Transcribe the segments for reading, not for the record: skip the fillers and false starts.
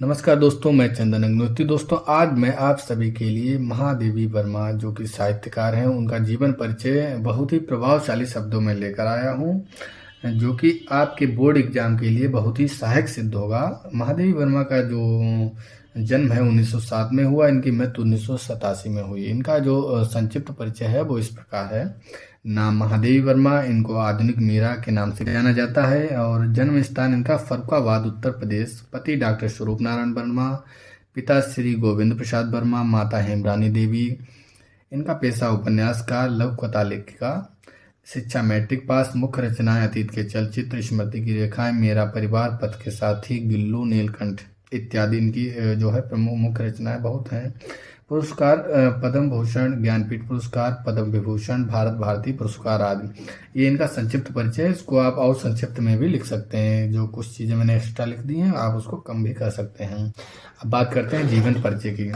नमस्कार दोस्तों, मैं चंदन अग्निहोत्री। दोस्तों, आज मैं आप सभी के लिए महादेवी वर्मा जो कि साहित्यकार हैं, उनका जीवन परिचय बहुत ही प्रभावशाली शब्दों में लेकर आया हूं, जो कि आपके बोर्ड एग्जाम के लिए बहुत ही सहायक सिद्ध होगा। महादेवी वर्मा का जो जन्म है 1907 में हुआ, इनकी मृत्यु 1987 में हुई। इनका जो संक्षिप्त परिचय है वो इस प्रकार है। नाम महादेवी वर्मा, इनको आधुनिक मीरा के नाम से जाना जाता है और जन्म स्थान इनका फर्रुखाबाद उत्तर प्रदेश। पति डॉक्टर स्वरूप नारायण वर्मा, पिता श्री गोविंद प्रसाद वर्मा, माता हेमरानी देवी। इनका पेशा उपन्यासकार, लघु कथा लेखिका। शिक्षा मैट्रिक पास। मुख्य रचनाएं अतीत के चलचित्र, स्मृति की रेखाएं, मेरा परिवार, पथ के साथी, गिल्लू, नीलकंठ इत्यादि इनकी जो है प्रमुख मुख्य रचनाएं बहुत हैं। पुरस्कार पद्म भूषण, ज्ञानपीठ पुरस्कार, पद्म विभूषण, भारत भारती पुरस्कार आदि। ये इनका संक्षिप्त परिचय है। इसको आप और संक्षिप्त में भी लिख सकते हैं। जो कुछ चीज़ें मैंने एक्स्ट्रा लिख दी हैं, आप उसको कम भी कर सकते हैं। अब बात करते हैं जीवन परिचय की।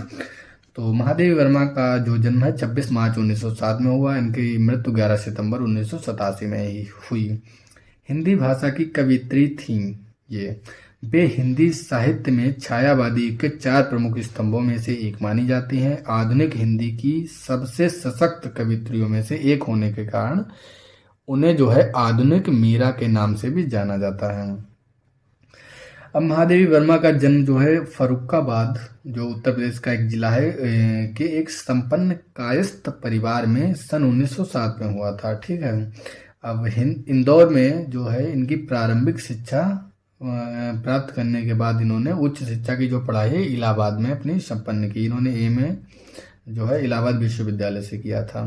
तो महादेवी वर्मा का जो जन्म है 26 मार्च 1907 में हुआ। इनकी मृत्यु 11 सितंबर 1987 में ही हुई। हिंदी भाषा की कवियत्री थीं ये। वे हिंदी साहित्य में छायावादी के 4 प्रमुख स्तंभों में से एक मानी जाती हैं। आधुनिक हिंदी की सबसे सशक्त कवियत्रियों में से एक होने के कारण उन्हें जो है आधुनिक मीरा के नाम से भी जाना जाता है। अब महादेवी वर्मा का जन्म जो है फर्रुखाबाद, जो उत्तर प्रदेश का एक जिला है, के एक संपन्न कायस्थ परिवार में सन 1907 में हुआ था। ठीक है। अब इंदौर में जो है इनकी प्रारंभिक शिक्षा प्राप्त करने के बाद इन्होंने उच्च शिक्षा की जो पढ़ाई है इलाहाबाद में अपनी संपन्न की। इन्होंने एमए जो है इलाहाबाद विश्वविद्यालय से किया था।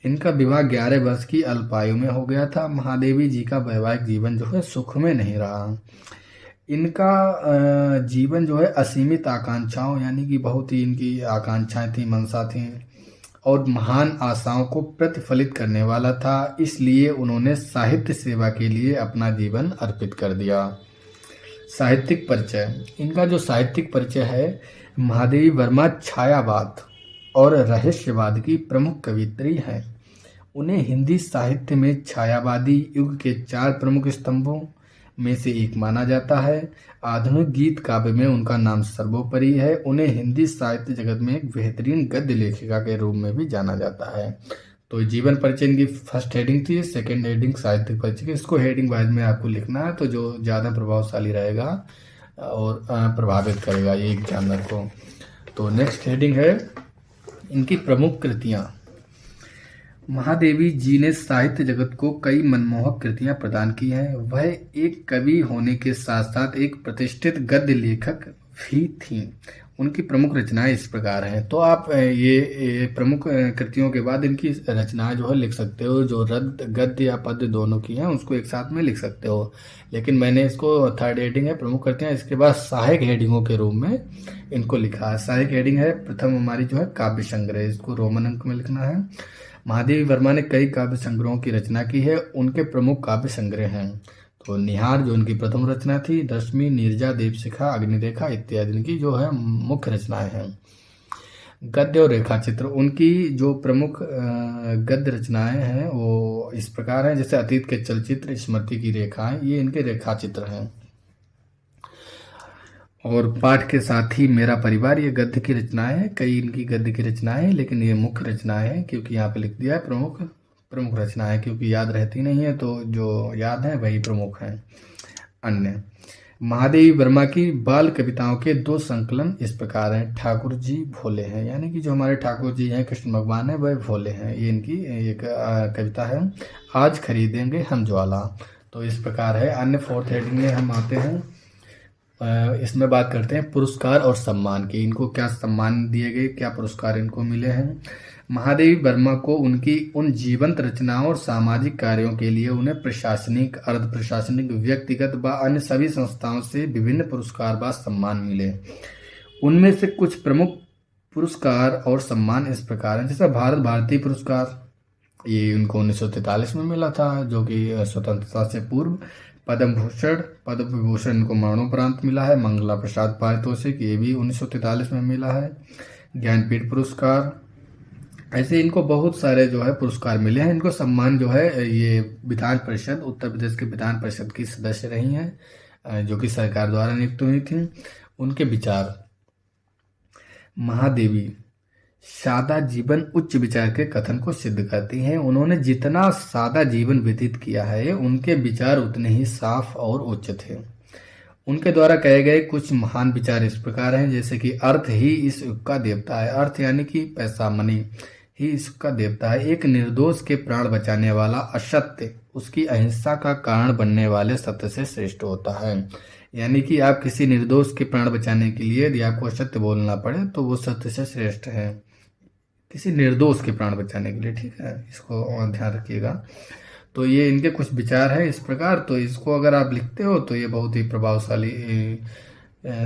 इनका विवाह 11 वर्ष की अल्पायु में हो गया था। महादेवी जी का वैवाहिक जीवन जो है सुख में नहीं रहा। इनका जीवन जो है असीमित आकांक्षाओं, यानी कि बहुत ही इनकी आकांक्षाएं थी, मंशा थी और महान आशाओं को प्रतिफलित करने वाला था। इसलिए उन्होंने साहित्य सेवा के लिए अपना जीवन अर्पित कर दिया। साहित्यिक परिचय। इनका जो साहित्यिक परिचय है, महादेवी वर्मा छायावाद और रहस्यवाद की प्रमुख कवियत्री हैं। उन्हें हिंदी साहित्य में छायावादी युग के 4 प्रमुख स्तंभों में से एक माना जाता है। आधुनिक गीत काव्य में उनका नाम सर्वोपरि है। उन्हें हिंदी साहित्य जगत में एक बेहतरीन गद्य लेखिका के रूप में भी जाना जाता है। तो जीवन परिचय इनकी फर्स्ट हेडिंग थी। सेकंड हेडिंग साहित्यिक परिचय। इसको हेडिंग वाइज में आपको लिखना है, तो जो ज़्यादा प्रभावशाली रहेगा और प्रभावित करेगा ये एग्जामिनर को। तो नेक्स्ट हेडिंग है इनकी प्रमुख कृतियाँ। महादेवी जी ने साहित्य जगत को कई मनमोहक कृतियां प्रदान की हैं। वह एक कवि होने के साथ साथ एक प्रतिष्ठित गद्य लेखक भी थीं। उनकी प्रमुख रचनाएं इस प्रकार हैं। तो आप ये प्रमुख कृतियों के बाद इनकी रचनाएं जो है लिख सकते हो। जो गद्य या पद्य दोनों की हैं उसको एक साथ में लिख सकते हो। लेकिन मैंने इसको थर्ड हेडिंग है प्रमुख कृतियां, इसके बाद सहायक हेडिंगों के रूप में इनको लिखा है। सहायक हेडिंग है प्रथम हमारी जो है काव्य संग्रह, इसको रोमन अंक में लिखना है। महादेवी वर्मा ने कई काव्य संग्रहों की रचना की है। उनके प्रमुख काव्य संग्रह हैं तो निहार जो उनकी प्रथम रचना थी, दशमी, नीरजा, दीपशिखा, अग्निरेखा इत्यादि इनकी जो है मुख्य रचनाएं हैं। गद्य और रेखा चित्र। उनकी जो प्रमुख गद्य रचनाएं हैं वो इस प्रकार हैं, जैसे अतीत के चलचित्र, स्मृति की रेखाएं, ये इनके रेखा चित्र हैं। और पाठ के साथ ही मेरा परिवार, ये गद्य की रचनाएं हैं। कई इनकी गद्य की रचनाएं हैं, लेकिन ये मुख्य रचनाएं हैं क्योंकि यहाँ पे लिख दिया है प्रमुख रचनाएं, क्योंकि याद रहती नहीं है तो जो याद है वही प्रमुख हैं। अन्य महादेवी वर्मा की बाल कविताओं के 2 संकलन इस प्रकार हैं। ठाकुर जी भोले हैं, यानी कि जो हमारे ठाकुर जी हैं, कृष्ण भगवान है, वह भोले हैं। ये इनकी एक कविता है। आज खरीदेंगे हम ज्वाला, तो इस प्रकार है। अन्य फोर्थ हेडिंग में हम आते हैं। इसमें बात करते हैं पुरस्कार और सम्मान की। इनको क्या सम्मान दिए गए, क्या पुरस्कार इनको मिले हैं। महादेवी वर्मा को उनकी उन जीवंत रचनाओं और सामाजिक कार्यों के लिए उन्हें प्रशासनिक, अर्ध प्रशासनिक, व्यक्तिगत व अन्य सभी संस्थाओं से विभिन्न पुरस्कार व सम्मान मिले। उनमें से कुछ प्रमुख पुरस्कार और सम्मान इस प्रकार हैं, जैसे भारत भारती पुरस्कार, ये उनको 1943 में मिला था, जो कि स्वतंत्रता से पूर्व। पद्म भूषण, पद्म विभूषण इनको मरणोपरांत मिला है। मंगला प्रसाद पारितोषिक, ये भी 1943 में मिला है। ज्ञानपीठ पुरस्कार, ऐसे इनको बहुत सारे जो है पुरस्कार मिले हैं। इनको सम्मान जो है ये विधान परिषद, उत्तर प्रदेश के विधान परिषद की सदस्य रही हैं, जो कि सरकार द्वारा नियुक्त हुई थी। उनके विचार। महादेवी सादा जीवन उच्च विचार के कथन को सिद्ध करती हैं। उन्होंने जितना सादा जीवन व्यतीत किया है, उनके विचार उतने ही साफ और उच्च थे। उनके द्वारा कहे गए कुछ महान विचार इस प्रकार हैं, जैसे कि अर्थ ही इस युग का देवता है। अर्थ यानी कि पैसा, मनी ही इस युग का देवता है। एक निर्दोष के प्राण बचाने वाला असत्य उसकी अहिंसा का कारण बनने वाले सत्य से श्रेष्ठ होता है। यानी कि आप किसी निर्दोष के प्राण बचाने के लिए यदि आपको सत्य बोलना पड़े तो वो सत्य से श्रेष्ठ है, किसी निर्दोष के प्राण बचाने के लिए। ठीक है, इसको ध्यान रखिएगा। तो ये इनके कुछ विचार है इस प्रकार। तो इसको अगर आप लिखते हो तो ये बहुत ही प्रभावशाली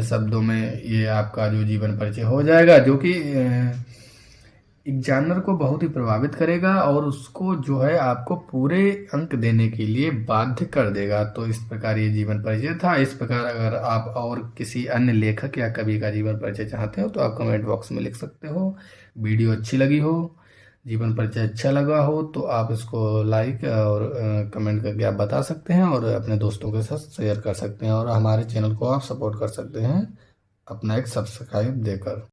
शब्दों में ये आपका जो जीवन परिचय हो जाएगा, जो कि एग्जामिनर को बहुत ही प्रभावित करेगा और उसको जो है आपको पूरे अंक देने के लिए बाध्य कर देगा। तो इस प्रकार ये जीवन परिचय था। इस प्रकार अगर आप और किसी अन्य लेखक या कवि का जीवन परिचय चाहते हो तो आप कमेंट बॉक्स में लिख सकते हो। वीडियो अच्छी लगी हो, जीवन परिचय अच्छा लगा हो तो आप इसको लाइक और कमेंट करके आप बता सकते हैं और अपने दोस्तों के साथ शेयर कर सकते हैं। और हमारे चैनल को आप सपोर्ट कर सकते हैं अपना एक सब्सक्राइब देकर।